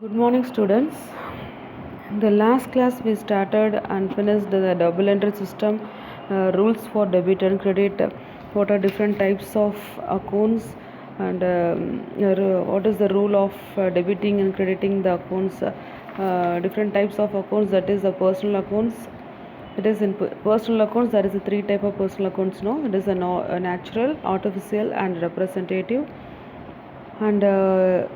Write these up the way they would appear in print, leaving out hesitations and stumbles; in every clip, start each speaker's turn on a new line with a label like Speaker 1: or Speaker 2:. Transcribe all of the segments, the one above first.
Speaker 1: Good morning, students. In the last class, we started and finished the double entry system, rules for debit and credit, what are different types of accounts, and what is the rule of debiting and crediting the accounts, different types of accounts, that is the personal accounts. It is in personal accounts, there is a three type of personal accounts. No, it is a natural, artificial, and representative. And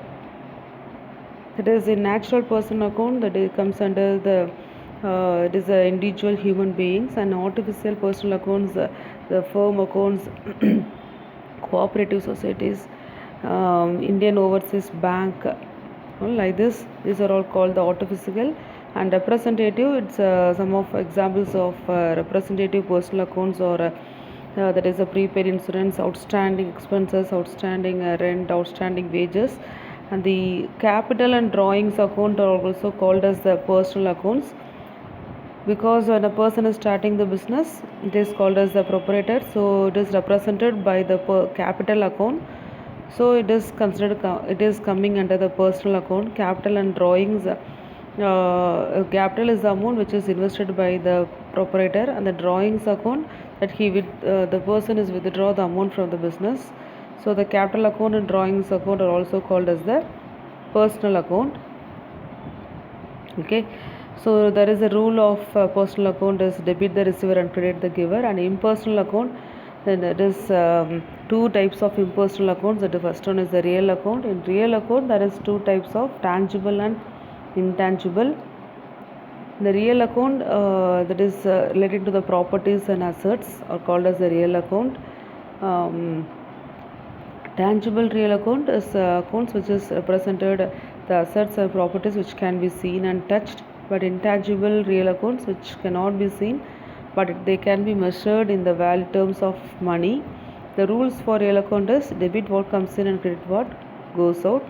Speaker 1: it is a natural personal account that it comes under the it is a individual human beings, and artificial personal accounts, the firm accounts, cooperative societies, Indian Overseas Bank, like this. These are all called the artificial. And representative, it's some of examples of representative personal accounts, or that is a prepaid insurance, outstanding expenses, outstanding rent, outstanding wages. And the capital and drawings account are also called as the personal accounts, because when a person is starting the business, it is called as the proprietor, so it is represented by the capital account, so it is considered it is coming under the personal account. Capital and drawings, capital is the amount which is invested by the proprietor, and the drawings account, that the person is withdraw the amount from the business. So the capital account and drawings account are also called as the personal account. Okay, so there is a rule of personal account is debit the receiver and credit the giver. And impersonal account, then it is two types of impersonal accounts. The first one is the real account. In real account, there is two types of tangible and intangible. The real account, that is related to the properties and assets, are called as the real account. Tangible real account is accounts which is represented the assets and properties which can be seen and touched, but intangible real accounts which cannot be seen, but they can be measured in the value terms of money. The rules for real account is debit what comes in and credit what goes out.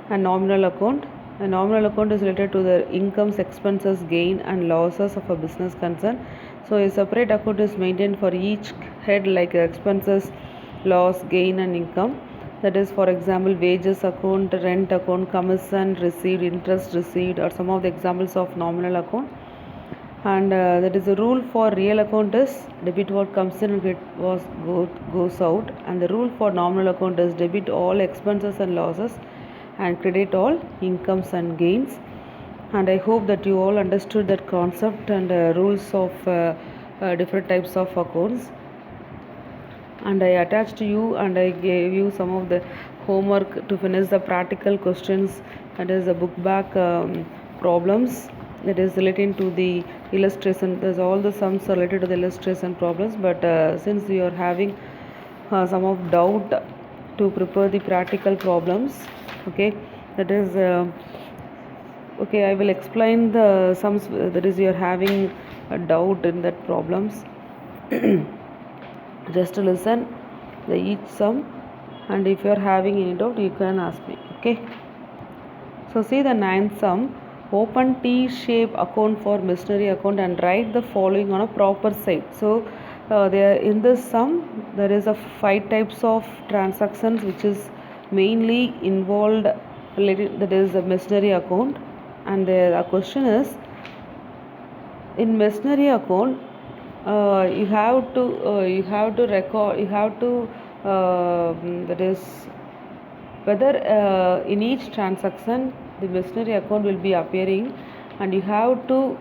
Speaker 1: And nominal account. A nominal account is related to the incomes, expenses, gain and losses of a business concern. So a separate account is maintained for each head, like expenses, loss, gain and income. That is, for example, wages account, rent account, commission received, interest received, are some of the examples of nominal account. And that is the rule for real account is debit what comes in and credit what goes out. And the rule for nominal account is debit all expenses and losses and credit all incomes and gains. And I hope that you all understood that concept and rules of different types of accounts. And I attached you and I gave you some of the homework to finish the practical questions, that is the book back problems, that is relating to the illustration. There's all the sums are related to the illustration problems, but since you are having some of doubt to prepare the practical problems, okay, that is okay, I will explain the sums, that is you are having a doubt in that problems. Just listen the each sum, and if you are having any doubt you can ask me. Okay, so see the ninth sum. Open T-shape account for missionary account and write the following on a proper side. So there in this sum there is a 5 types of transactions which is mainly involved related, that is the missionary account. And the question is, in missionary account, you have to record, that is whether in each transaction the missionary account will be appearing, and you have to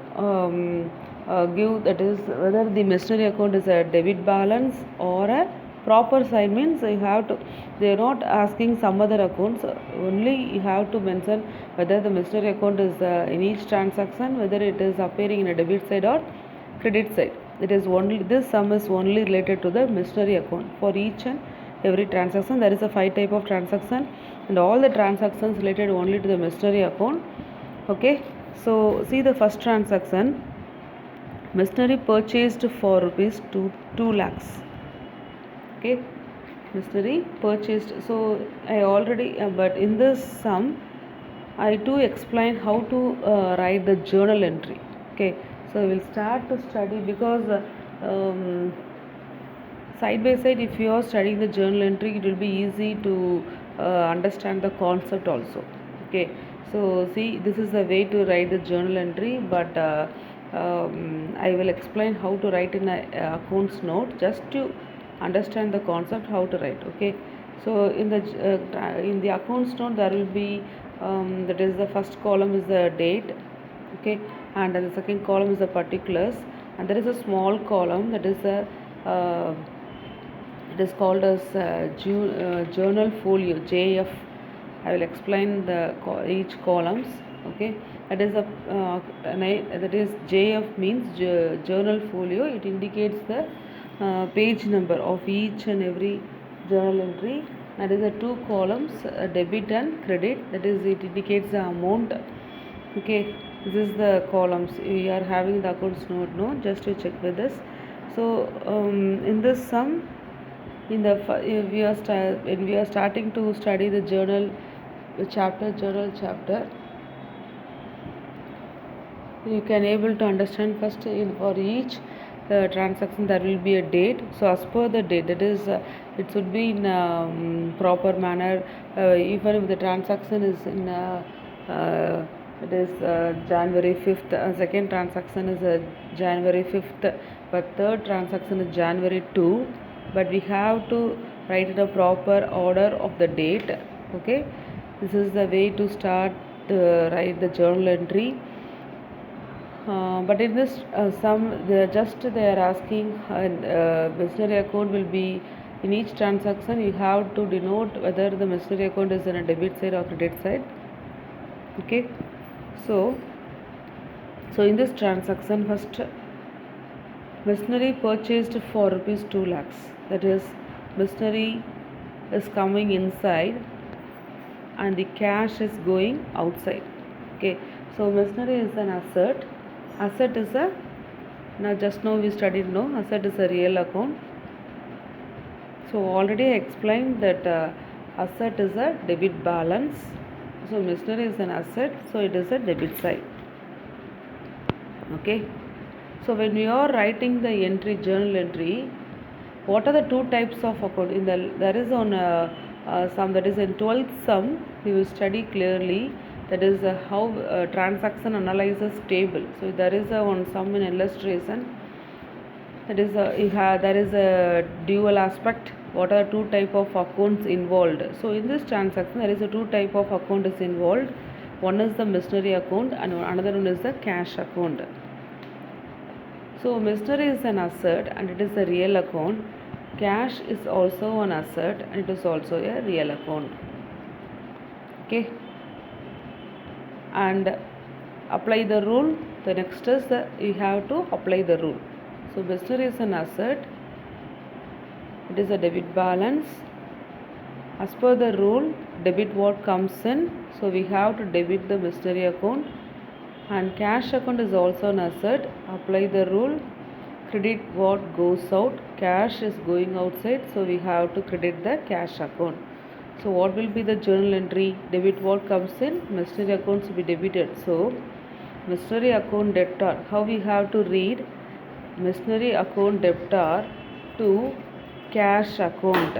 Speaker 1: give, that is whether the missionary account is a debit balance or a proper side, means you have to, they are not asking some other accounts, only you have to mention whether the missionary account is in each transaction, whether it is appearing in a debit side or credit side. It is only, this sum is only related to the missionary account. For each and every transaction there is a 5 type of transaction, and all the transactions related only to the missionary account. Okay, so see the first transaction. Missionary purchased for rupees 2 lakhs. Okay, missionary purchased. So I already but in this sum I too explain how to write the journal entry. Okay, so we will start to study, because side by side, if you are studying the journal entry, it will be easy to understand the concept also. Okay, So see, this is the way to write the journal entry, but I will explain how to write in a accounts note just to understand the concept how to write. Okay, so in the accounts note there will be that is the first column is the date, okay, and then the second column is the particulars, and there is a small column that is the uh, it is called as journal folio JF. I will explain each columns. Okay, that is that is JF means journal folio. It indicates the page number of each and every journal entry. That is the two columns, debit and credit. That is, it indicates the amount. Okay, this is the columns. We are having the accounts note, no, just to check with this. So in this sum, in the when we are starting to study the journal chapter, you can able to understand first for each transaction there will be a date. So as per the date, that is it should be in proper manner. Even if the transaction is in it is January 5th, second transaction is January 5th, but third transaction is January 2, but we have to write in a proper order of the date. Okay, this is the way to start write the journal entry. But in this they are asking machinery account will be in each transaction. You have to denote whether the machinery account is in a debit side or credit side. Okay, so in this transaction, first machinery purchased for rupees 2 lakhs. That is, machinery is coming inside and the cash is going outside. Okay, so machinery is an asset. Asset is a now we studied, no, asset is a real account. So already I explained that asset is a debit balance. So machinery is an asset, so it is a debit side. Okay, so when you are writing the entry, journal entry, what are the two types of account? There is on some, that is in 12th sum we will study clearly, that is how transaction analysis table. So there is one sum in illustration, that is there is a dual aspect. What are two type of accounts involved? So in this transaction there is a two type of account is involved. One is the machinery account and another one is the cash account. So machinery is an asset and it is a real account. Cash is also an asset and it is also a real account. Okay, and apply the rule. The next is you have to apply the rule. So machinery is an asset, it is a debit balance. As per the rule, debit what comes in, so we have to debit the machinery account, and cash account is also an asset. Apply the rule, credit what goes out, cash is going outside, so we have to credit the cash account. So what will be the journal entry? Debit what comes in, machinery accounts will be debited. So machinery account debtor, how we have to read? Machinery account debtor to cash account.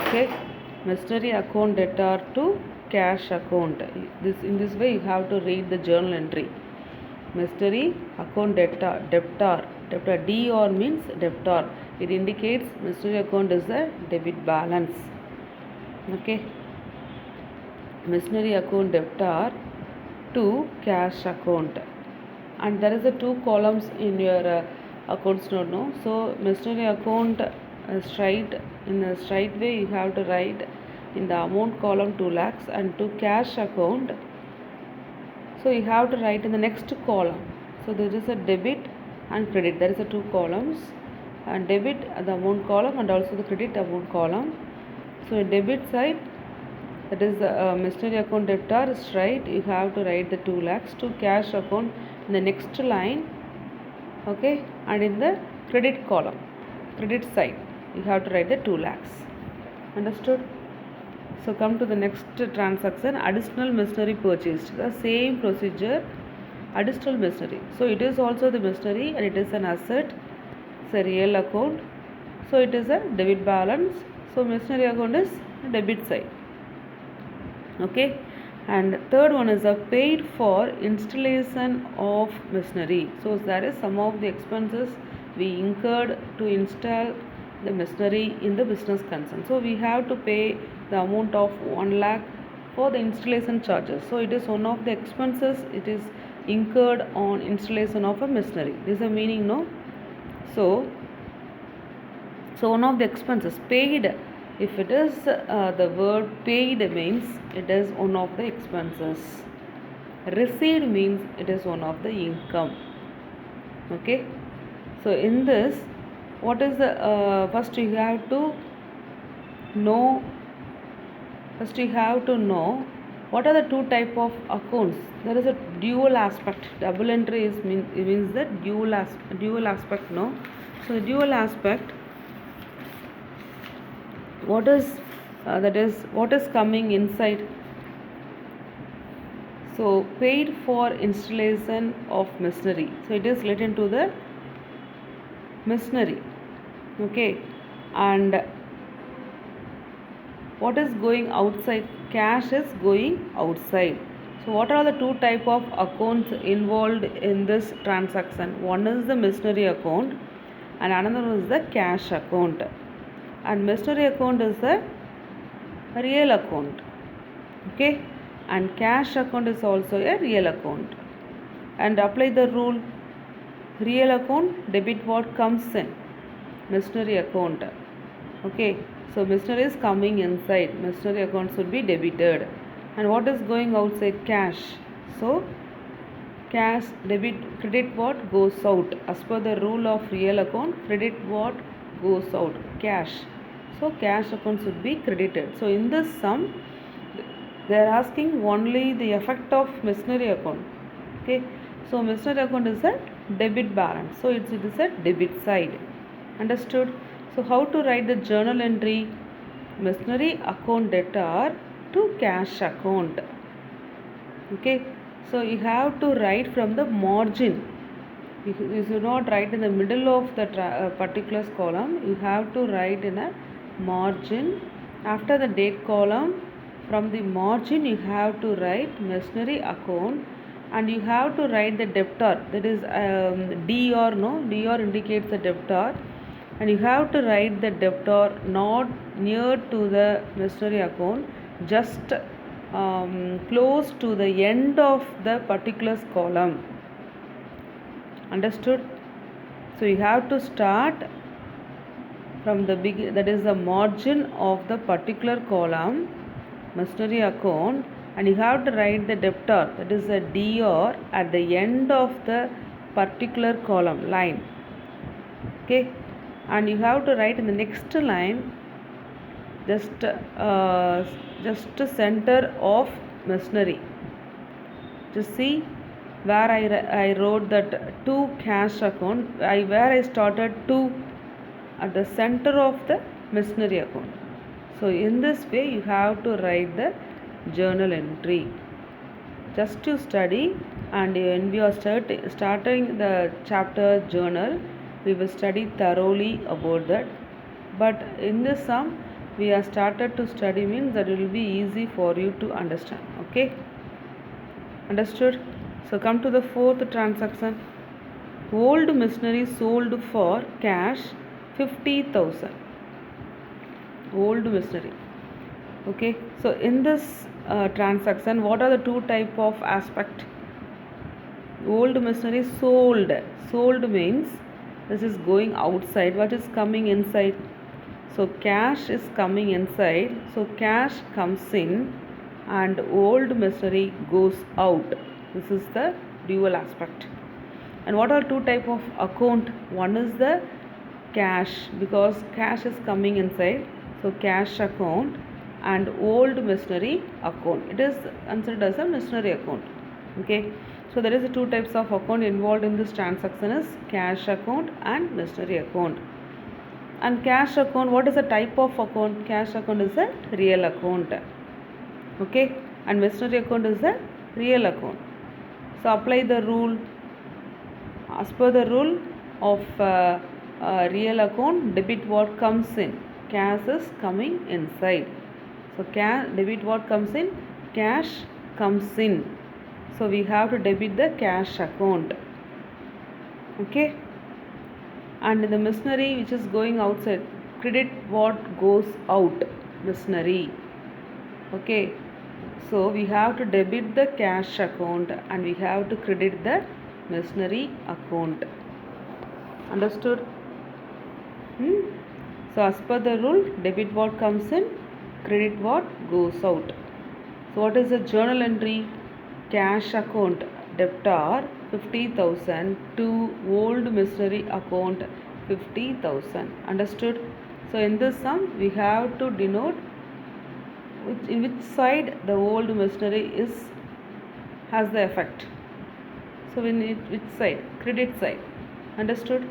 Speaker 1: Okay, machinery account debtor to cash account. In this way you have to read the journal entry. Machinery account debtor DR means debtor. It indicates machinery account is a debit balance. Okay, machinery account debtor to cash account, and there is a two columns in your accounts note, no? So machinery account in a straight way you have to write in the amount column 2 lakhs, and to cash account, so you have to write in the next column. So there is a debit and credit, there is a two columns, and debit the amount column and also the credit amount column. So in debit side, that is the machinery account debtor straight, you have to write the 2 lakhs. To cash account in the next line. Okay, and in the credit column, credit side, you have to write the 2 lakhs. Understood? So come to the next transaction, additional machinery purchased. The same procedure, additional machinery. So it is also the machinery and it is an asset. It's a real account. So it is a debit balance. So machinery account is debit side. Okay, And third one is a paid for installation of machinery. So there is some of the expenses we incurred to install the machinery in the business concern. So we have to pay the amount of 1 lakh for the installation charges. So it is one of the expenses, it is incurred on installation of a machinery. This is the meaning, no? So one of the expenses paid, if it is the word paid means it is one of the expenses. Received means it is one of the income. Okay, so in this, what is the first you have to know what are the two type of accounts. There is a dual aspect. Double entry means the dual aspect, no? So the dual aspect, what is what is coming inside. So paid for installation of machinery, so it is related to the machinery. Okay, and what is going outside? Cash is going outside. So what are the two type of accounts involved in this transaction? One is the machinery account and another is the cash account. And machinery account is the real account. Okay, and cash account is also a real account. And apply the rule. Real account, debit what comes in machinery account. Okay, so machinery is coming inside, machinery account should be debited. And what is going outside? Cash. So cash, debit, credit what goes out. As per the rule of real account, credit what goes out? Cash. So cash account should be credited. So in this sum, they are asking only the effect of machinery account. Okay, so machinery account is a debit balance, so it is a debit side. Understood? So how to write the journal entry? Machinery account debtor to cash account. Okay, so you have to write from the margin. You should not write in the middle of the particulars column. You have to write in a margin. After the date column, from the margin you have to write machinery account, and you have to write the debtor, that is DR, no? DR indicates the debtor, and you have to write the debtor not near to the machinery account, just close to the end of the particulars column. Understood? So you have to start from the beginning, that is the margin of the particular column, machinery account, and you have to write the debtor, that is a DR, at the end of the particular column line. Okay, and you have to write in the next line just center of machinery. Just see where I wrote that to cash account, where I started to at the center of the machinery account. So in this way you have to write the journal entry. Just to study, and when we are starting the chapter journal, we will study thoroughly about that. But in this sum, we have started to study means that it will be easy for you to understand. Okay, understood? So come to the fourth transaction. Old machinery sold for cash 50,000. Old machinery. Okay, so in this transaction, what are the two type of aspect? Old machinery sold. Sold means this is going outside. What is coming inside? So cash is coming inside. So cash comes in and old machinery goes out. This is the dual aspect. And what are two type of account? One is the cash, because cash is coming inside. So cash account and old machinery account. It is considered as a machinery account. Okay. So there is two types of account involved in this transaction is cash account and machinery account. And cash account, what is the type of account? Cash account is a real account. Okay. And machinery account is a real account. So apply the rule. As per the rule of real account, debit what comes in, cash is coming inside. So debit what comes in, cash comes in, so we have to debit the cash account. Okay, and the machinery which is going outside, credit what goes out, machinery. Okay, so we have to debit the cash account and we have to credit the machinery account. Understood? So as per the rule, debit what comes in, credit what goes out. So what is the journal entry? Cash account debtor 50,000 to old machinery account 50,000. Understood? So in this sum we have to denote in which side the old machinery has the effect. So in which side? Credit side. Understood?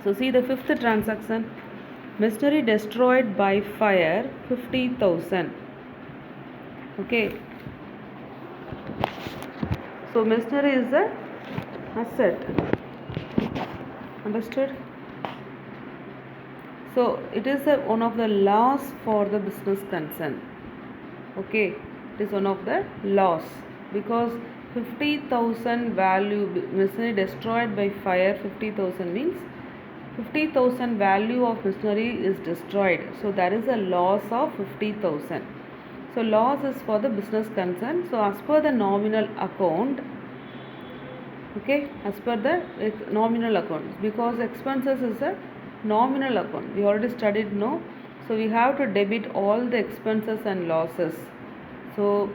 Speaker 1: So see the fifth transaction, machinery destroyed by fire 50,000. Okay, so machinery is the asset. Understood? So it is one of the loss for the business concern. Okay, it is one of the loss because 50,000 value, machinery destroyed by fire 50,000 means 50,000 value of machinery is destroyed. So there is a loss of 50,000. So loss is for the business concern. So as per the nominal account, okay, as per the nominal account, because expenses is a nominal account, we already studied, no? So we have to debit all the expenses and losses. So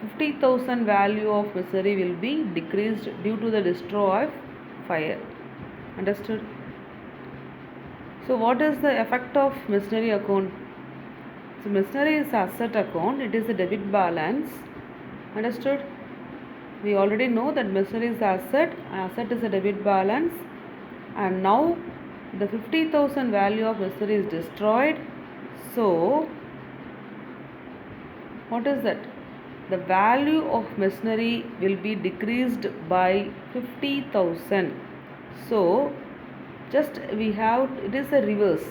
Speaker 1: 50,000 value of machinery will be decreased due to the destroy of fire. Understood? So what is the effect of machinery account? So machinery is asset account, it is a debit balance. Understood? We already know that machinery is asset is a debit balance, and now the 50,000 value of machinery is destroyed. So what is that? The value of machinery will be decreased by 50,000. So just we have, it is a reverse.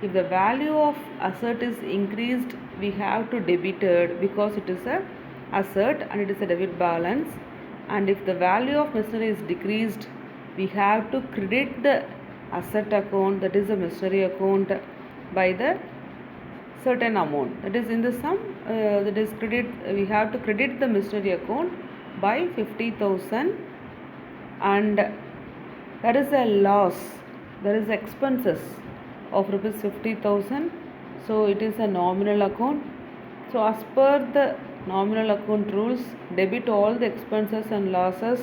Speaker 1: If the value of asset is increased, we have to debit it because it is a asset and it is a debit balance. And if the value of machinery is decreased, we have to credit the asset account, that is the machinery account, by the certain amount. That is in the sum, that is credit, we have to credit the machinery account by 50,000, and there is a loss, there is expenses of rupees 50,000. So it is a nominal account. So as per the nominal account rules, debit all the expenses and losses.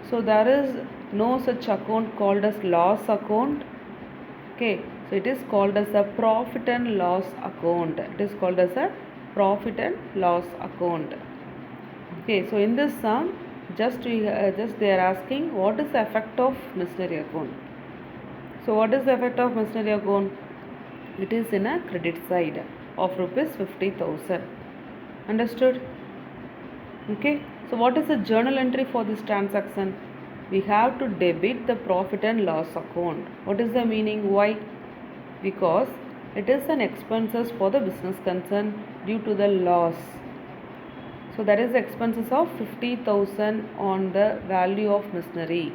Speaker 1: So there is no such account called as loss account. Okay, so it is called as a profit and loss account. It is called as a profit and loss account. Okay, so in this sum, just they are asking what is the effect of machinery account. So what is the effect of machinery account? It is in a credit side of rupees 50,000. Understood? Okay, so what is the journal entry for this transaction? We have to debit the profit and loss account. What is the meaning? Why? Because it is an expenses for the business concern due to the loss. So that is expenses of 50,000 on the value of machinery.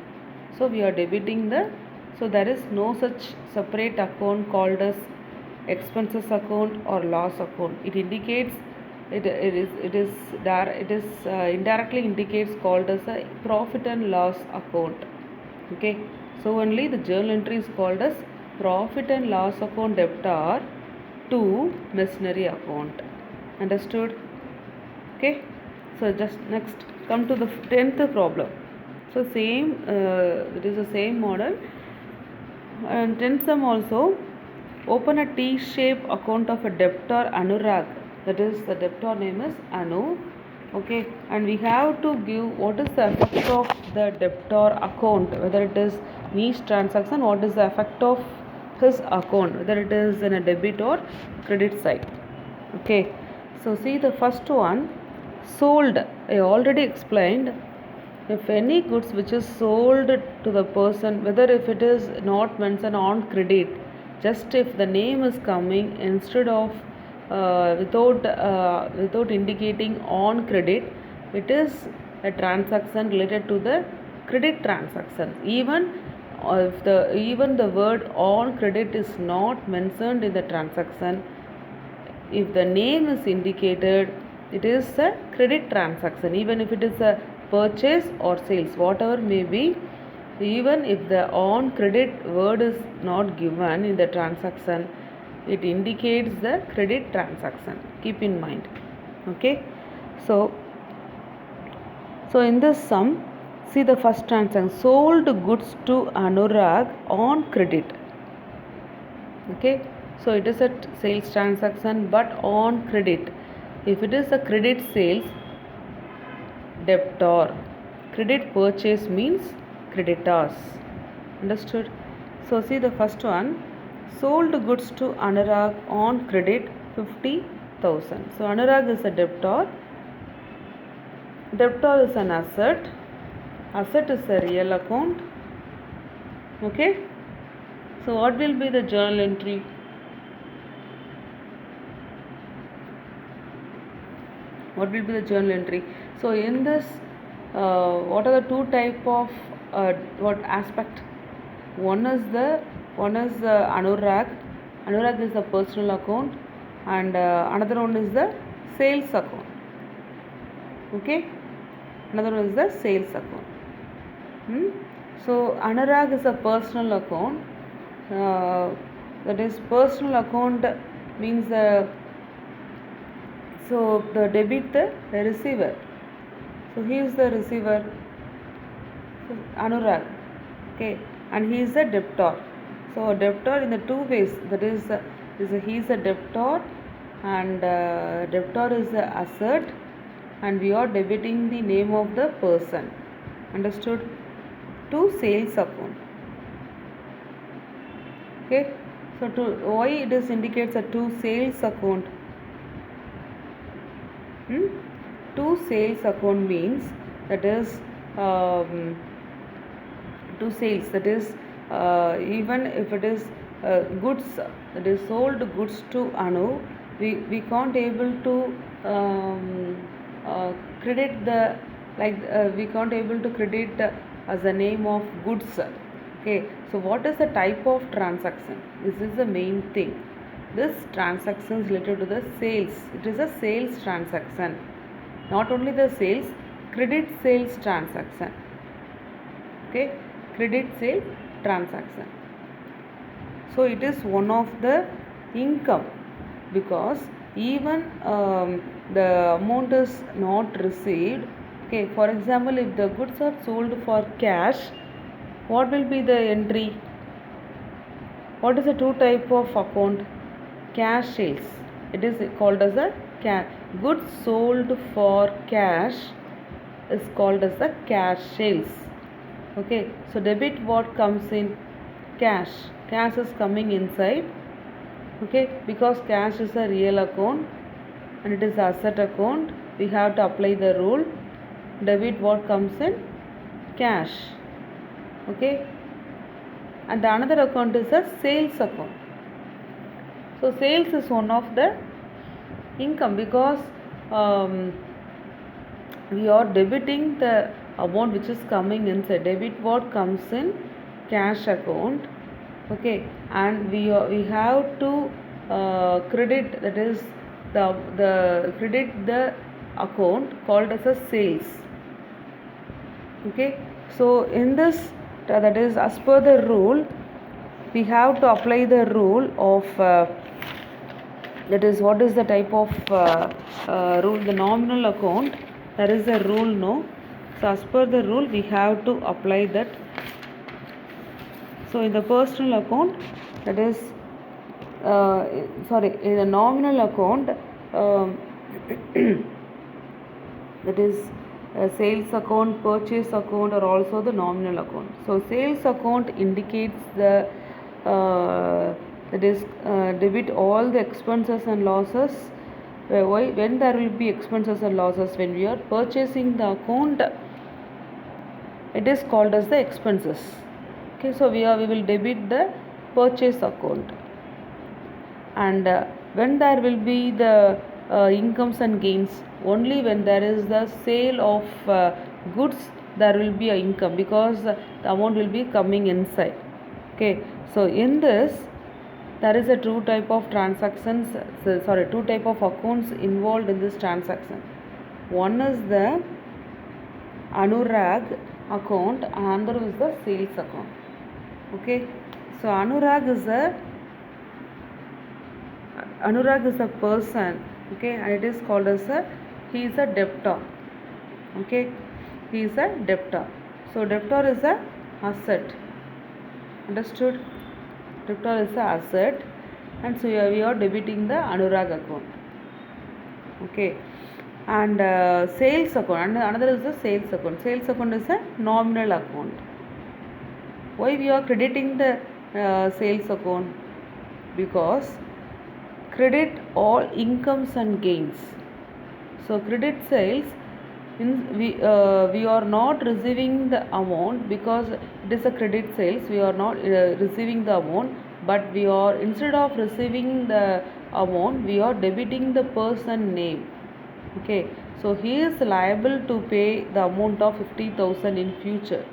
Speaker 1: So we are debiting the, so there is no such separate account called as expenses account or loss account. It indicates it is indirectly indicates called as a profit and loss account. Okay, so only the journal entry is called as profit and loss account debtor to machinery account. Understood? Okay, so just next come to the 10th problem. So same, it is the same model, and 10th sum also. Open a T-shaped account of a debtor Anurag, that is the debtor name is Anu. Okay, and we have to give what is the effect of the debtor account, whether it is niche transaction, what is the effect of his account, whether it is in a debit or credit side. Okay, so see the first one, sold. I already explained, if any goods which is sold to the person, whether if it is not mentioned on credit, just if the name is coming instead of without indicating on credit, it is a transaction related to the credit transaction. Even if the word on credit is not mentioned in the transaction, if the name is indicated, it is a credit transaction. Even if it is a purchase or sales, whatever may be, even if the on credit word is not given in the transaction, it indicates the credit transaction. Keep in mind. Okay. So in this sum, see the first transaction, sold goods to Anurag on credit. Okay. So it is a sales transaction but on credit. If it is a credit sales, debtor. Credit purchase means creditors. Understood? So see the first one, sold goods to Anurag on credit 50,000. So Anurag is a debtor. Debtor is an asset. Asset is a real account. Okay. So what will be the journal entry? What will be the journal entry? So in this, what are the two type of what aspect? One is Anurag. Anurag is the personal account, and another one is the sales account. Okay, another one is the sales account. So Anurag is a personal account. That is, personal account means so the debit the receiver. So he is the receiver, so Anurag. Okay, and he is a debtor. So debtor in the two ways. That is he is a debtor, and debtor is the asset, and we are debiting the name of the person. Understood? To sales account. Okay. So why it is indicates a to sales account? To sales account means that is to sales, that is even if it is goods, that is sold goods to Anu, we can't able to credit the we can't able to credit as the name of goods. Okay, so what is the type of transaction? This is the main thing. This transaction is related to the sales. It is a sales transaction. Not only the sales, credit sales transaction. Okay, credit sale transaction. So it is one of the income, because even the amount is not received. Okay, for example, if the goods are sold for cash, what will be the entry? What is the two type of account? Cash sales. It is called as a goods sold for cash is called as the cash sales. Okay, so debit what comes in? Cash. Cash is coming inside. Okay, because cash is a real account and it is asset account, we have to apply the rule. Debit what comes in? Cash. Okay, and the another account is a sales account. So sales is one of the income, because we are debiting the amount which is coming inside. Debit what comes in? Cash account. Okay, and we have to credit, that is the credit the account called as a sales. Okay, so in this, that is as per the rule, we have to apply the rule of that is, what is the type of rule? The nominal account. There is a rule, no? So as per the rule, we have to apply that. So in the personal account, that is in the nominal account, that is sales account, purchase account are also the nominal account. So sales account indicates the that is debit all the expenses and losses. When there will be expenses and losses? When we are purchasing the account, it is called as the expenses. Okay, so we will debit the purchase account, and When there will be the incomes and gains? Only when there is the sale of goods, there will be a income, because the amount will be coming inside. Okay, so in this there is a two type of transactions, two type of accounts involved in this transaction. One is the Anurag account and another is the sales account. Okay, so Anurag is a person, okay, and it is called as he is a debtor. Okay, he is a debtor. So debtor is a asset. Understood? Debtor is a asset, and so here we are debiting the Anurag account. Okay, and sales account, and another is the sales account. Sales account is a nominal account. Why we are crediting the sales account? Because credit all incomes and gains. So credit sales, we are not receiving the amount because it is a credit sales. We are not receiving the amount, but we are, instead of receiving the amount, we are debiting the person name. Okay, so he is liable to pay the amount of 50,000 in future.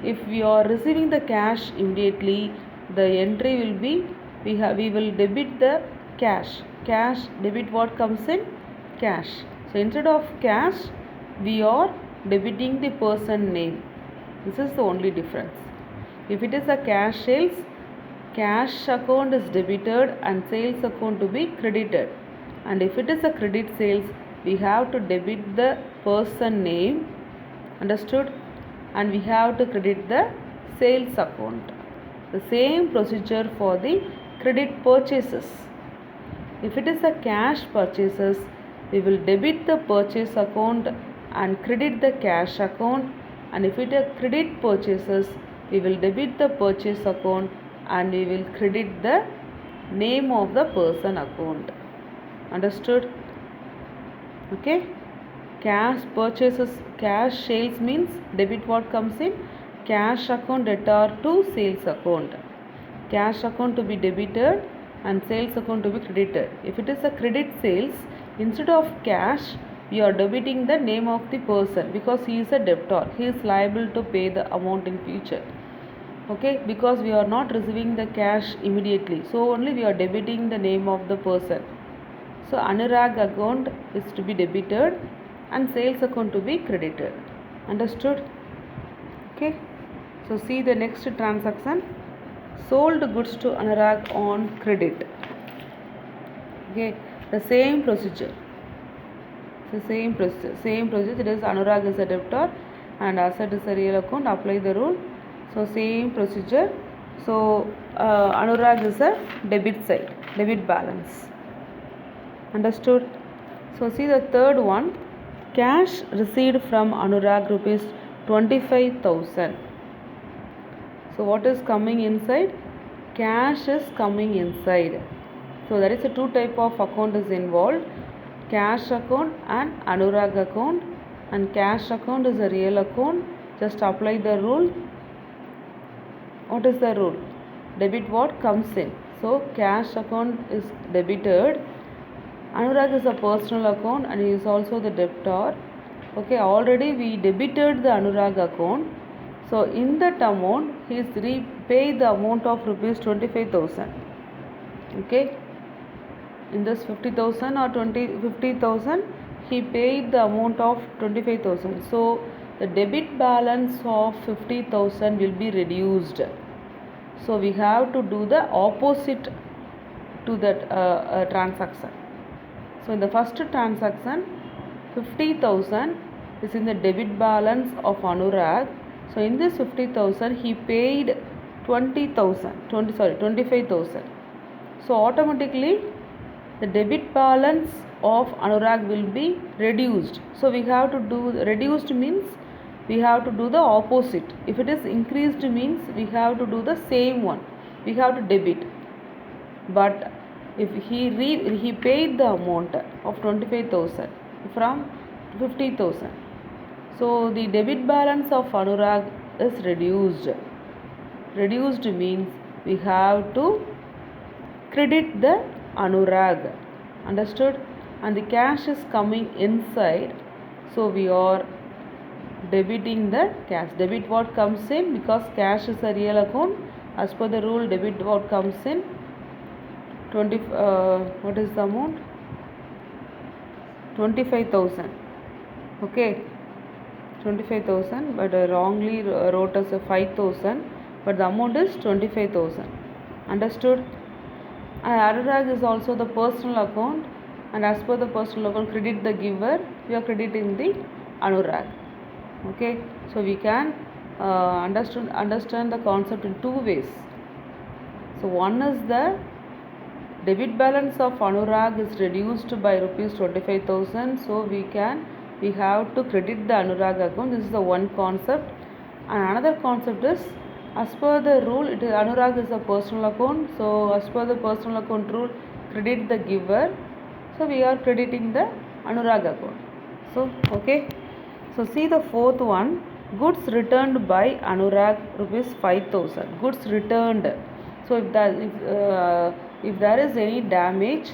Speaker 1: If we are receiving the cash immediately, the entry will be, we will debit the cash. Cash debit, what comes in? Cash. So instead of cash, we are debiting the person name. This is the only difference. If it is a cash sales, cash account is debited and sales account to be credited. And if it is a credit sales, we have to debit the person name. Understood? And we have to credit the sales account. The same procedure for the credit purchases. If it is a cash purchases, we will debit the purchase account and credit the cash account. And if it is credit purchases, we will debit the purchase account and we will credit the name of the person account. Understood? Okay. Cash purchases, cash sales means debit, what comes in? Cash account debtor to sales account. Cash account to be debited and sales account to be credited. If it is a credit sales, instead of cash, we are debiting the name of the person because he is a debtor. He is liable to pay the amount in future. Okay, because we are not receiving the cash immediately, so only we are debiting the name of the person. So Anurag account is to be debited and sales account to be credited. Understood? Okay, so see the next transaction. Sold goods to Anurag on credit. Okay, the same procedure. Same procedure. It is Anurag is a debtor and asset is a real account. Apply the rule. So same procedure. So Anurag is a debit side, debit balance. Understood? So see the third one. Cash received from Anurag rupees 25,000. So what is coming inside? Cash is coming inside. So there is a two type of account is involved. Cash account and Anurag account. And cash account is a real account. Just apply the rule. What is the rule? Debit what comes in. So cash account is debited. Anurag is a personal account and he is also the debtor. Okay, already we debited the Anurag account. So in that amount, he is repaid the amount of rupees 25,000. Okay, in this 50,000 or 50,000, he paid the amount of 25,000. So the debit balance of 50,000 will be reduced. So we have to do the opposite to that transaction. So in the first transaction, 50,000 is in the debit balance of Anurag. So in this 50,000, he paid 25,000. So automatically the debit balance of Anurag will be reduced. So we have to do, reduced means we have to do the opposite. If it is increased means we have to do the same one. We have to debit. But if he paid the amount of 25,000 from 50,000, so the debit balance of Anurag is reduced. Reduced means we have to credit the Anurag. Understood? And the cash is coming inside, so we are debiting the cash. Debit what comes in, because cash is a real account. As per the rule, debit what comes in 20. What is the amount? 25,000. Okay, 25,000, but wrongly wrote as a 5,000, but the amount is 25,000. Understood? And Anurag is also the personal account, and as per the personal account, credit the giver, we are crediting the Anurag. Okay, so we can understand the concept in two ways. So one is the debit balance of Anurag is reduced by rupees 25,000, so we have to credit the Anurag account. This is the one concept. And another concept is, as per the rule, Anurag is a personal account, so as per the personal account rule, credit the giver, so we are crediting the Anurag account. So okay, so see the fourth one, goods returned by Anurag rupees 5,000. Goods returned. So if there is any damage,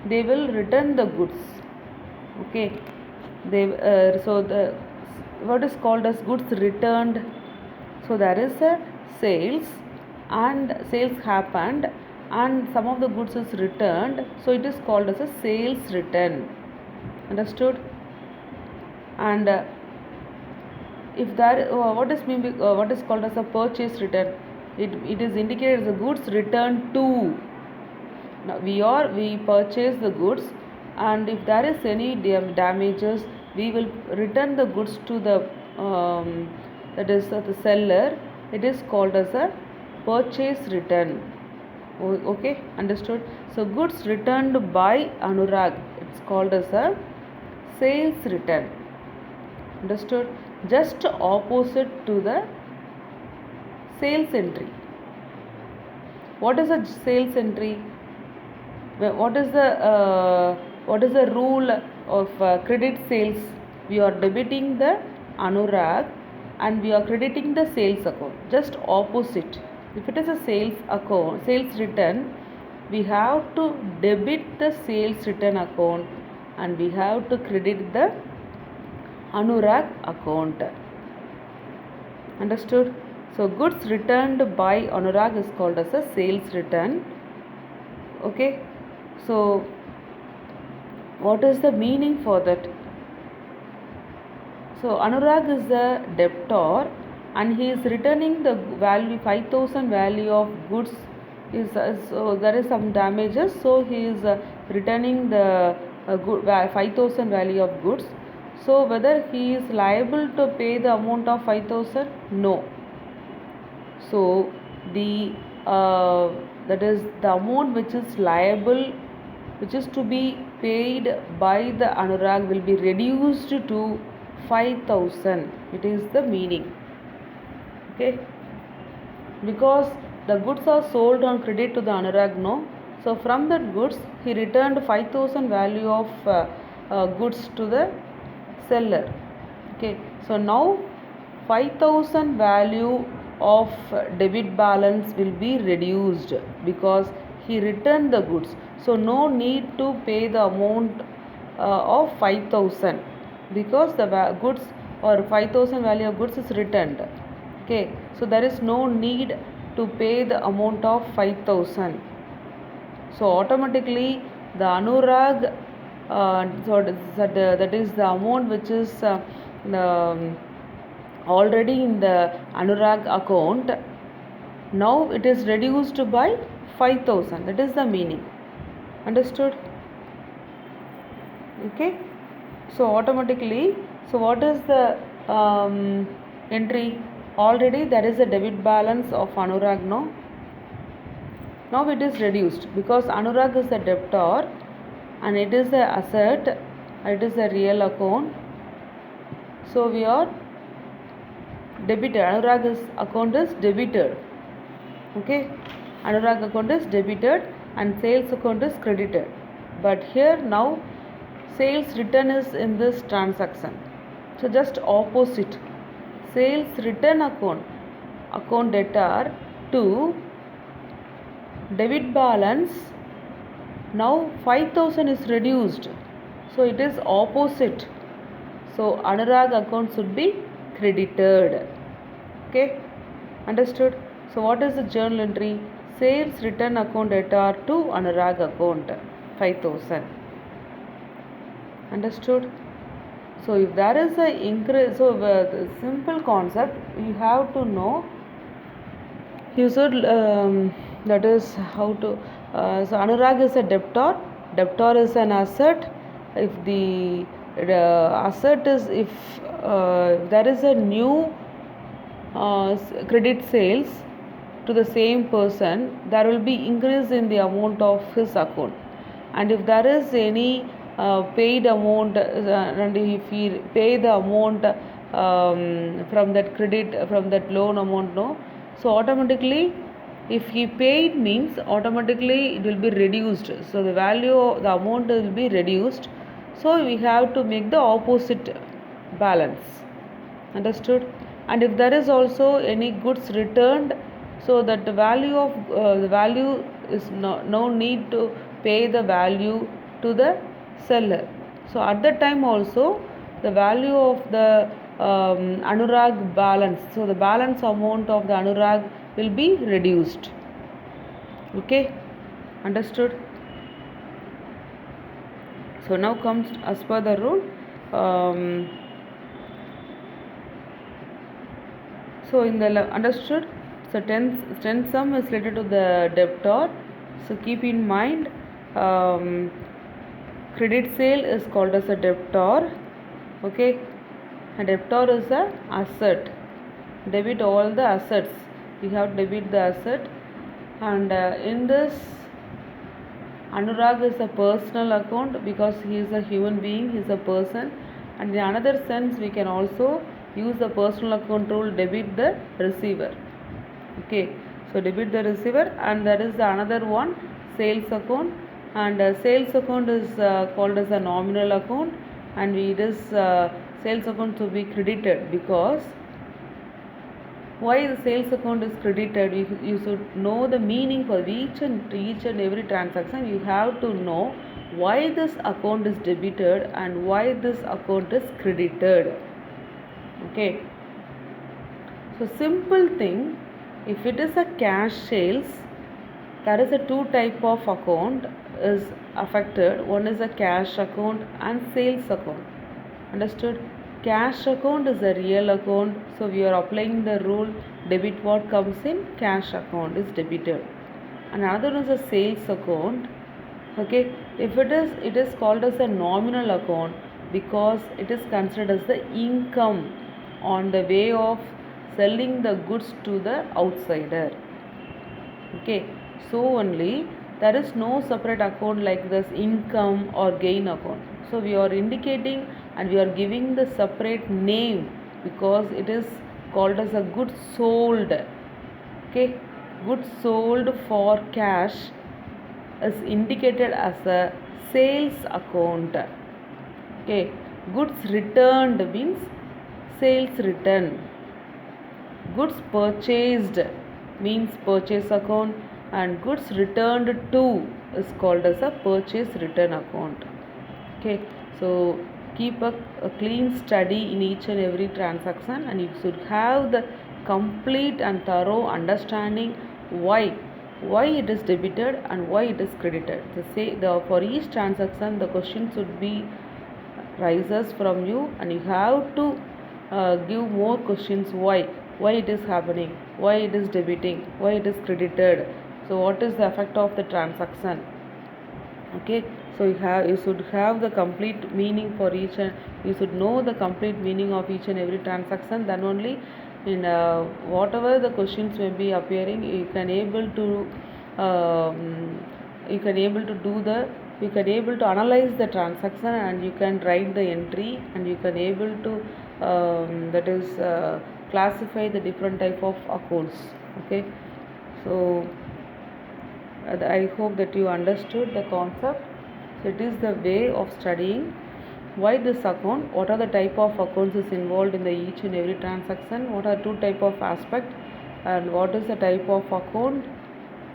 Speaker 1: they will return the goods. Okay, what is called as goods returned. So there is a sales, and sales happened, and some of the goods is returned, so it is called as a sales return. Understood? And if there what is called as a purchase return, it is indicated as a goods returned to. Now we purchase the goods, and if there is any damages, we will return the goods to the that is the seller. It is called as a purchase return. Okay, understood? So goods returned by Anurag, it's called as a sales return. Understood? Just opposite to the sales entry. What is a sales entry? What is the rule of credit sales? We are debiting the Anurag and we are crediting the sales account. Just opposite. If it is a sales account, sales return, we have to debit the sales return account and we have to credit the Anurag account. Understood? So goods returned by Anurag is called as a sales return. Okay, so what is the meaning for that? So Anurag is a debtor and he is returning the value 5,000 value of goods. So there is some damages, so he is returning the 5,000 value of goods. So whether he is liable to pay the amount of 5,000? No. So the that is the amount which is liable, which is to be paid by the Anurag, will be reduced to 5,000. It is the meaning. Okay, because the goods are sold on credit to the Anurag, no. So from that goods he returned 5,000 value of goods to the seller. Okay, so now 5,000 value of debit balance will be reduced because he returned the goods. So no need to pay the amount of 5,000 because the goods or 5,000 value of goods is returned. Okay, so there is no need to pay the amount of 5,000. So automatically the Anurag that is the amount which is already in the Anurag account, now it is reduced by 5,000. That is the meaning. Understood? Okay, so automatically, so what is the entry? Already there is a debit balance of Anurag, no? Now it is reduced because Anurag is a debtor and it is the asset, it is a real account. So we are debited. Anurag's account is debited. Okay, Anurag account is debited and sales account is credited. But here now sales return is in this transaction. So just opposite. Sales return account debtor to debit balance Now 5,000 is reduced, so it is opposite. So Anurag account should be credited. Okay, understood? So what is the journal entry? Sales return account debtor to Anurag account 5,000. Understood? So if there is a increase, so the simple concept you have to know. You should that is how to. So Anurag is a debtor. Debtor is an asset. If the asset is if there is a new credit sales to the same person, there will be increase in the amount of his account. And if there is any paid amount and if he pay the amount from that credit from that loan amount, no, so automatically if he paid means automatically it will be reduced, so the value the amount will be reduced, so we have to make the opposite balance. Understood? And if there is also any goods returned, so that the value is no need to pay the value to the seller. So at that time also the value of the Anurag balance, so the balance amount of the Anurag will be reduced. Okay, understood? So now comes as per the rule. So in the understood, so 10 sum is related to the debtor. So keep in mind, credit sale is called as a debtor. Okay, a debtor is a asset. Debit all the assets. You have to debit the asset, and in this Anurag is a personal account because he is a human being, he is a person, and in another sense we can also use the personal account rule, debit the receiver. Okay, so debit the receiver, and there is the another one, sales account, and sales account is called as a nominal account, and it is sales account to be credited because why the sales account is credited. You should know the meaning for each and every transaction. You have to know why this account is debited and why this account is credited. Okay, so simple thing, if it is a cash sales, there is a two type of account is affected. One is a cash account and sales account. Understood? Cash account is a real account, so we are applying the rule, debit what comes in cash account is debited. And another is a sales account. Okay, if it is called as a nominal account because it is considered as the income on the way of selling the goods to the outsider. Okay, so only there is no separate account like this income or gain account. So we are indicating and we are giving the separate name because it is called as a goods sold. Okay, goods sold for cash is indicated as a sales account. Okay, goods returned means sales return. Goods purchased means purchase account, and goods returned to is called as a purchase return account. Okay, so keep a clean study in each and every transaction, and you should have the complete and thorough understanding why it is debited and why it is credited. For each transaction the question should be rises from you, and you have to give more questions why it is happening, why it is debiting, why it is credited, so what is the effect of the transaction. Okay, so you should have the complete meaning for each, and you should know the complete meaning of each and every transaction. Then only in whatever the questions may be appearing, you can able to analyze the transaction, and you can write the entry, and you can able to that is classify the different type of accounts. Okay, so I hope that you understood the concept. So it is the way of studying why this account, what are the type of accounts is involved in the each and every transaction, what are two type of aspect, and what is the type of account,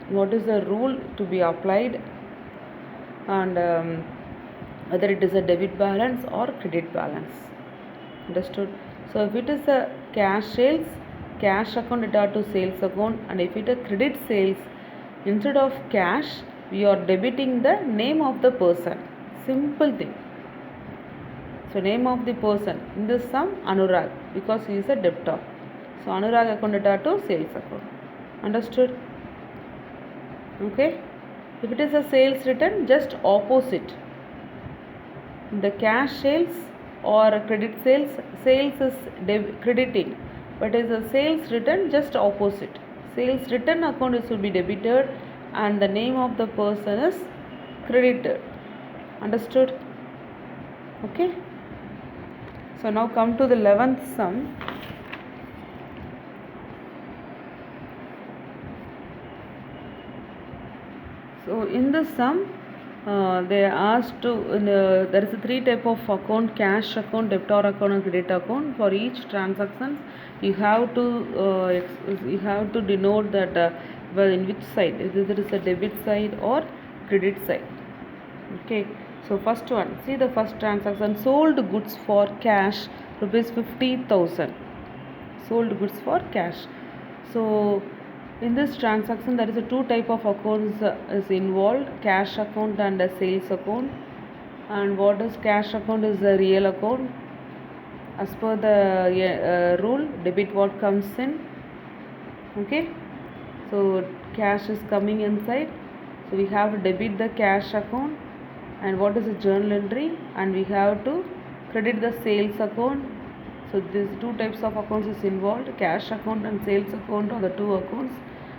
Speaker 1: what is the rule to be applied, and whether it is a debit balance or credit balance. Understood? So if it is a cash sales, cash account it are to sales account, and if it is credit sales, instead of cash we are debiting the name of the person. Simple thing. So name of the person in this sum Anurag, because he is a debtor. So Anurag account it are to sales account. Understood? Okay. If it is a sales return, just opposite. The cash sales or credit sales, sales is crediting, but is a sales return, just opposite. Sales return account is will be debited and the name of the person is credited. Understood? Okay. So now come to the 11th sum. So in this sum, they asked to there is a three type of account: cash account, debtor account, and credit account. For each transaction, you have to denote that well, in which side, whether it is a debit side or credit side. Okay. So first one, see the first transaction: sold goods for cash, rupees 50,000. Sold goods for cash. So in this transaction, there is a two type of accounts is involved: cash account and a sales account. And what is cash account is a real account. As per the rule, debit what comes in. Okay. So cash is coming inside. So we have to debit the cash account. And what is the journal entry? And we have to credit the sales account. So these two types of accounts is involved. Cash account and sales account are the two accounts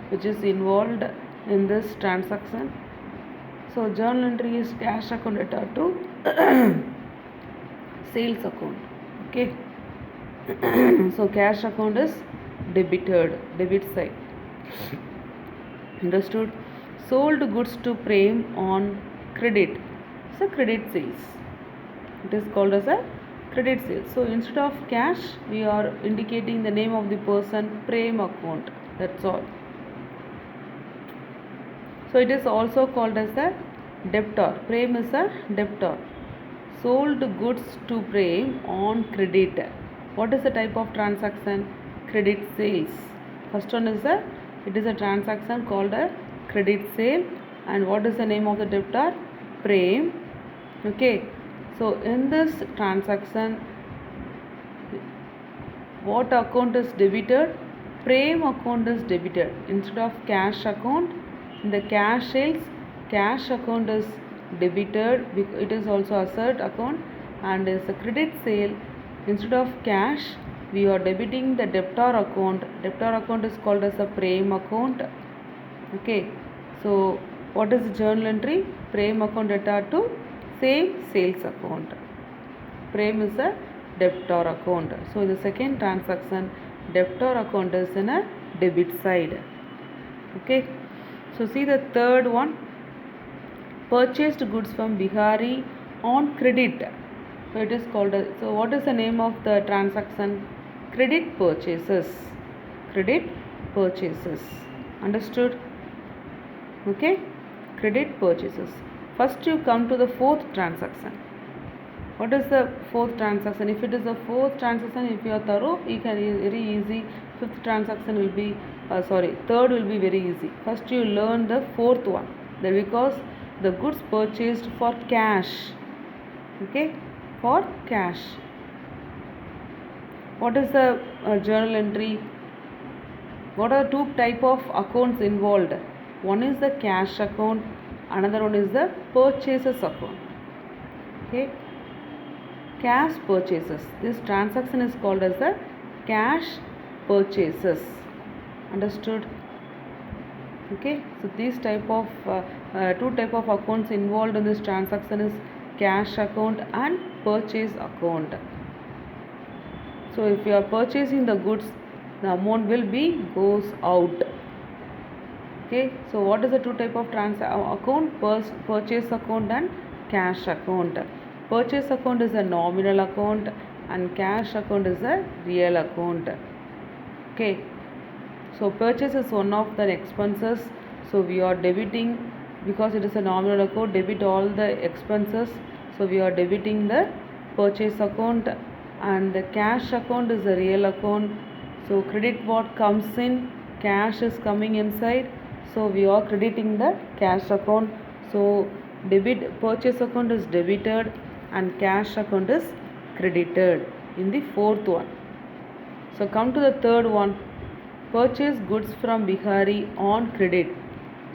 Speaker 1: which is involved in this transaction. So journal entry is cash account data to sales account. Okay. So cash account is debited, debit side. Understood? Sold goods to Prem on credit. So credit sales. It is called as a credit sales. So instead of cash, we are indicating the name of the person, Prem account. That's all. So it is also called as a debtor. Prem is a debtor. Sold goods to Prem on credit. What is the type of transaction? Credit sales. First one is it is a transaction called a credit sale. And what is the name of the debtor? Prem. Okay. So in this transaction, what account is debited? Prem account is debited. Instead of cash account, in the cash sales, cash account is debited. It is also asset account, and is a credit sale. Instead of cash, we are debiting the debtor account. Debtor account is called as a Prem account. Okay. So what is the journal entry? Prem account data to same sales account. Prem is a debtor account. So the second transaction, debtor account is in a debit side. Okay. So see the third one, purchased goods from Bihari on credit. So it is called so what is the name of the transaction? Credit purchases. Credit purchases. Understood? Okay. Credit purchases. First you come to the fourth transaction. What is the fourth transaction? If it is the fourth transaction, if you are thorough, you can very easy. Fifth transaction will be third will be very easy. First you learn the fourth one. Because the goods purchased for cash. Okay, for cash. What is the journal entry? What are two type of accounts involved? One is the cash account, another one is the purchases account. Okay. Cash purchases. This transaction is called as the cash purchases. Understood? Okay. So these type of two type of accounts involved in this transaction is cash account and purchase account. So if you are purchasing the goods, the amount will be goes out. Okay. So what is the two type of account? Purchase account and cash account. Purchase account is a nominal account and cash account is a real account. Okay. So purchase is one of the expenses. So we are debiting because it is a nominal account, debit all the expenses, so we are debiting the purchase account. And the cash account is a real account, so credit what comes in, cash is coming inside, so we are crediting the cash account. So debit purchase account is debited and cash account is credited in the fourth one. So come to the third one, purchase goods from Bihari on credit.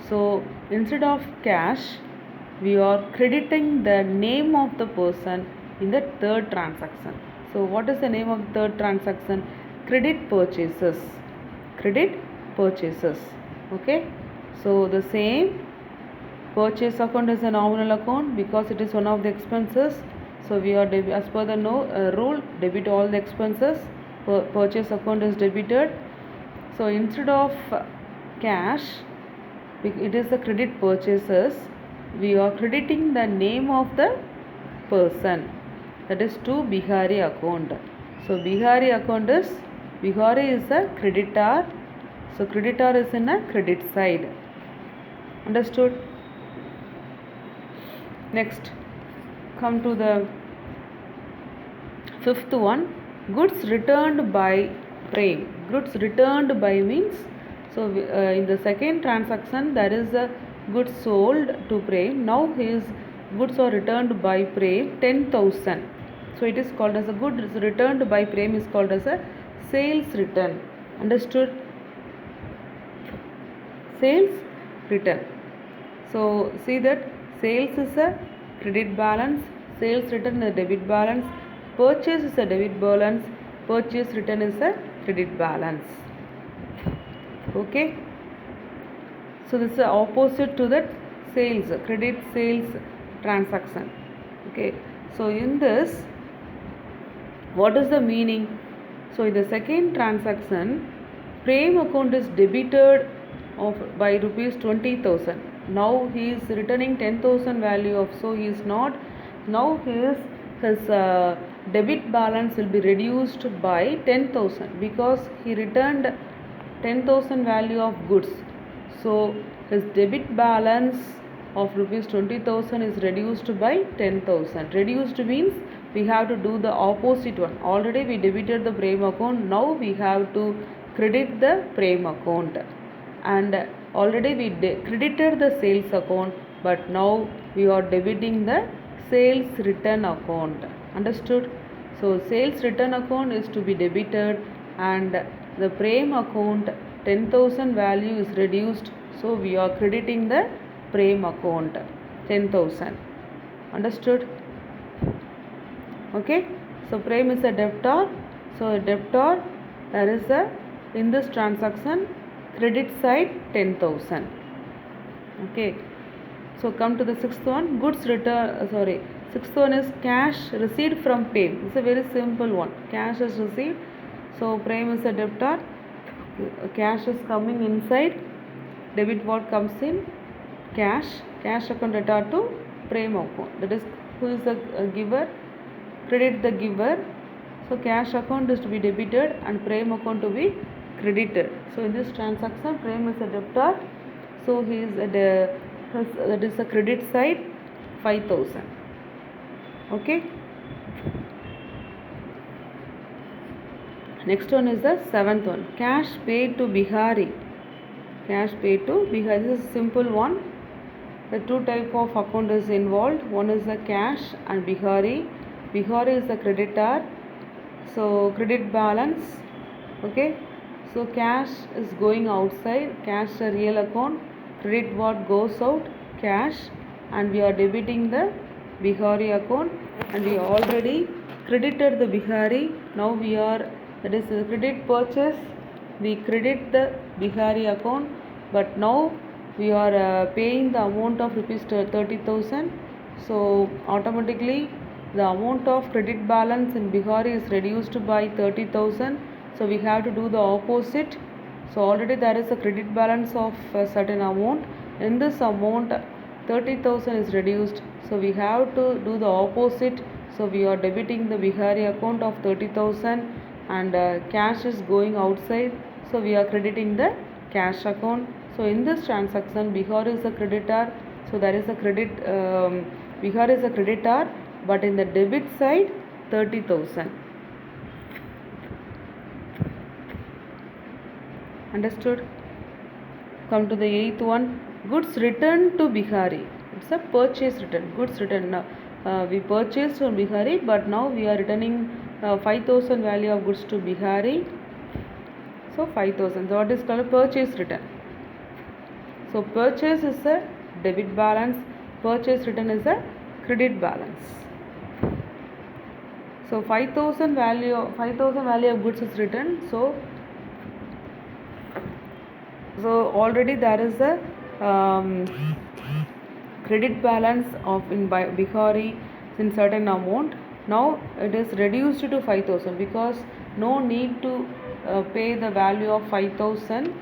Speaker 1: So instead of cash, we are crediting the name of the person in the third transaction. So what is the name of the third transaction? Credit purchases. Credit purchases. Okay. So the same, purchase account is a nominal account because it is one of the expenses. So we are as per the rule, debit all the expenses. Purchase account is debited. So instead of cash, it is the credit purchases, we are crediting the name of the person, that is to Bihari account. So Bihari account is, Bihari is a creditor, so creditor is in a credit side. Understood? Next, come to the fifth one, goods returned by Prem. Goods returned by means, so in the second transaction there is a goods sold to Prem. Now his goods are returned by Prem 10,000. So it is called as a goods returned by Prem is called as a sales return. Understood? Sales return. So see that sales is a credit balance, sales return is a debit balance, purchase is a debit balance, purchase return is a credit balance. Okay. So this is the opposite to that sales, credit sales transaction. Okay. So in this, what is the meaning? So in the second transaction, Prem account is debited by rupees 20,000. Now he is returning 10,000 value of, so he is not, now his debit balance will be reduced by 10,000 because he returned 10,000 value of goods. So his debit balance of rupees 20,000 is reduced by 10,000. Reduced means we have to do the opposite one. Already we debited the Prem account, now we have to credit the Prem account. And already we credited the sales account, but now we are debiting the sales return account. Understood? So sales return account is to be debited and the Prem account 10,000 value is reduced, so we are crediting the Prem account 10,000. Understood? Okay. So Prem is a debtor, so a debtor, there is a, in this transaction, credit side 10,000. Okay. So come to the sixth one, goods return, sixth one is cash received from Prem. It's a very simple one. Cash is received. So Prem is a debtor, cash is coming inside, debit what comes in, cash account debtor to Prem account. That is, who is the giver? Credit the giver. So cash account is to be debited and Prem account to be credited. So in this transaction, Prem is a debtor, so he is that is the credit side 5,000. Okay. Next one is the seventh one, cash paid to Bihari. Cash paid to Bihari. This is a simple one. The two type of account is involved. One is the cash and Bihari. Bihari is the creditor. So credit balance. Okay. So cash is going outside. Cash is a real account. Credit what goes out, cash, and we are debiting the Bihari account, and we already credited the Bihari. Now we are, that is the credit purchase, we credit the Bihari account, but now we are paying the amount of rupees 30,000. So automatically the amount of credit balance in Bihari is reduced by 30,000. So we have to do the opposite. So already there is a credit balance of a certain amount. In this amount 30,000 is reduced. So we have to do the opposite. So we are debiting the Bihari account of 30,000 and cash is going outside. So we are crediting the cash account. So in this transaction, Bihari is a creditor. So there is a credit, Bihar is a creditor, but in the debit side 30,000. Understood? Come to the 8th one, goods returned to Bihari. It's a purchase return. Goods return. Now, we purchased from Bihari, but now we are returning 5,000 value of goods to Bihari. So 5,000. So what is called a purchase return. So purchase is a debit balance. Purchase return is a credit balance. So 5,000 value of goods is returned. So already there is a credit balance of in Bihari in certain amount. Now it is reduced to 5,000 because no need to pay the value of 5,000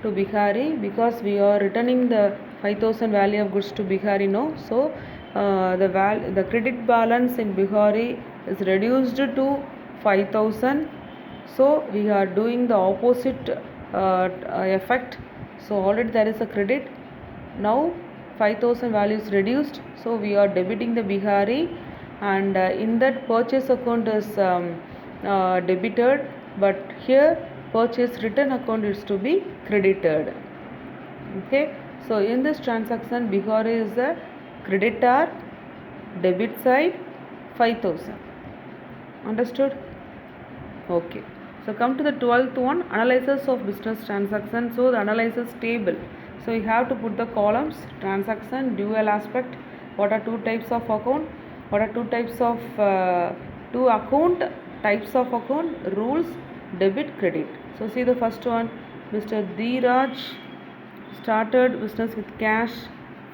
Speaker 1: to Bihari because we are returning the 5,000 value of goods to Bihari. No, so the credit balance in Bihari is reduced to 5,000. So we are doing the opposite effect. So already there is a credit. Now 5,000 value is reduced. So we are debiting the Bihari, and in that purchase account is debited, but here purchase return account is to be credited. Okay. So in this transaction, Bihari is a creditor, debit side 5,000. Understood? Okay. So come to the 12th one, analysis of business transaction. So the analysis table. So you have to put the columns, transaction, dual aspect, what are two types of account, what are two types of two account, types of account, rules, debit, credit. So see the first one, Mr. Dheeraj started business with cash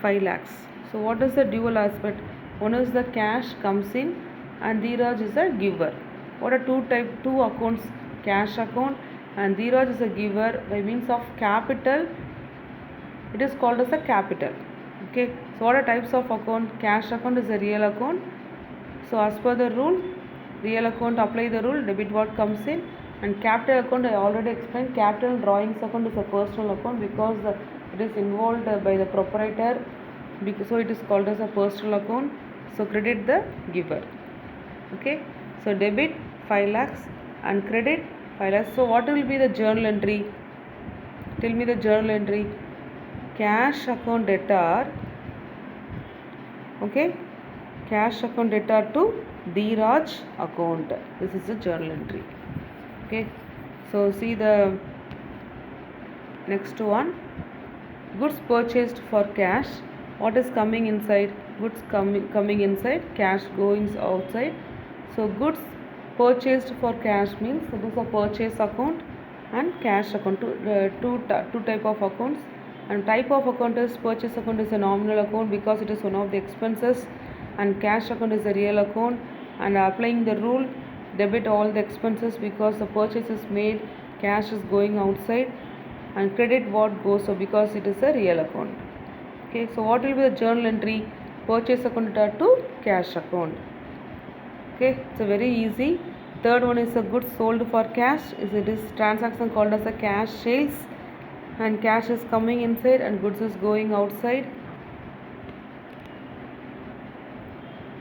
Speaker 1: 5 lakhs. So what is the dual aspect? One is the cash comes in and Dheeraj is a giver. What are two accounts? Cash account and Dheeraj is a giver by means of capital. It is called as a capital. Okay. So what are types of account? Cash account is a real account. So as per the rule, real account apply the rule, debit what comes in, and capital account I already explained. Capital drawings account is a personal account because it is involved by the proprietor. So it is called as a personal account. So credit the giver. Okay. So debit 5 lakhs and credit 5 lakhs. So what will be the journal entry? Tell me the journal entry. Cash account debtor. Okay. Cash account debtor to Dheeraj account. This is the journal entry. Okay. So see the next one. Goods purchased for cash. What is coming inside? Goods coming inside. Cash going outside. So goods purchased for cash means it is a purchase account and cash account. Two type of accounts. And type of account is purchase account is a nominal account because it is one of the expenses, and cash account is a real account. And applying the rule, debit all the expenses because the purchase is made, cash is going outside, and credit what goes so because it is a real account. Okay, so what will be the journal entry? Purchase account to cash account. Okay, it's a very easy. Third one is a goods sold for cash. It is transaction called as a cash sales, and cash is coming inside and goods is going outside.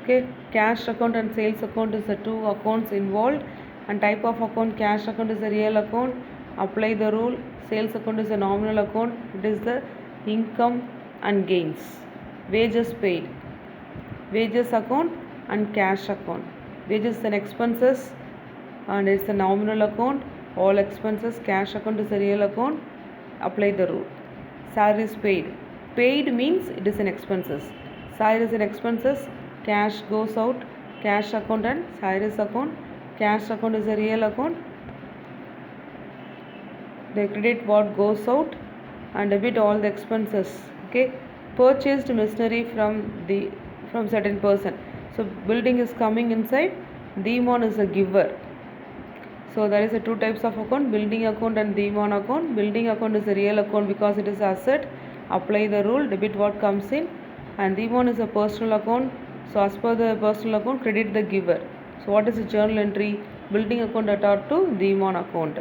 Speaker 1: Okay, cash account and sales account is the two accounts involved, and type of account, cash account is a real account. Apply the rule. Sales account is a nominal account. It is the income and gains. Wages paid. Wages account and cash account. Wages and expenses, and it's a nominal account. All expenses. Cash account is a real account. Apply the rule. Salary is paid. Paid means it is an expenses. Salary is an expenses. Cash goes out. Cash account and salaries account. Cash account is a real account. They credit what goes out and debit all the expenses. Okay. Purchased machinery from certain person. So building is coming inside. Demon is a giver. So there is a two types of account, building account and demon account. Building account is a real account because it is asset. Apply the rule, debit what comes in, and demon is a personal account. So as per the personal account, credit the giver. So what is the journal entry? Building account attached to demon account.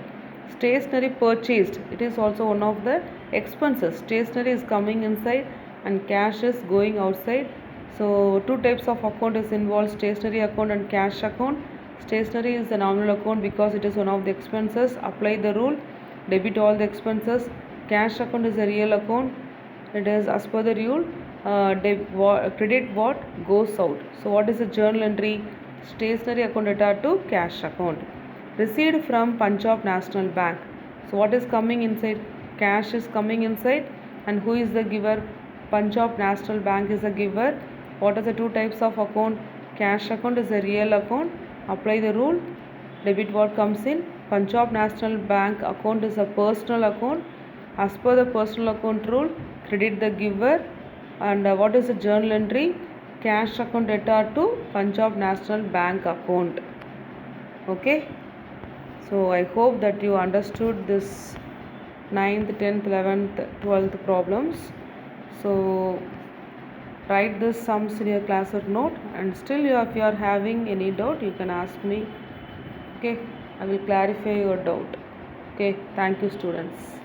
Speaker 1: Stationery purchased. It is also one of the expenses. Stationery is coming inside and cash is going outside. So two types of account is involved, stationery account and cash account. Stationery is the nominal account because it is one of the expenses. Apply the rule, debit all the expenses. Cash account is a real account. It is as per the rule, credit what goes out. So what is the journal entry? Stationery account data to cash account. Received from Punjab National Bank. So what is coming inside? Cash is coming inside, and who is the giver? Punjab National Bank is the giver. What are the two types of account? Cash account is a real account. Apply the rule. Debit what comes in? Punjab National Bank account is a personal account. As per the personal account rule, credit the giver. And what is the journal entry? Cash account data to Punjab National Bank account. Okay. So I hope that you understood this 9th, 10th, 11th, 12th problems. So write this sums in your class note, and still if you are having any doubt, you can ask me. Okay, I will clarify your doubt. Okay, thank you students.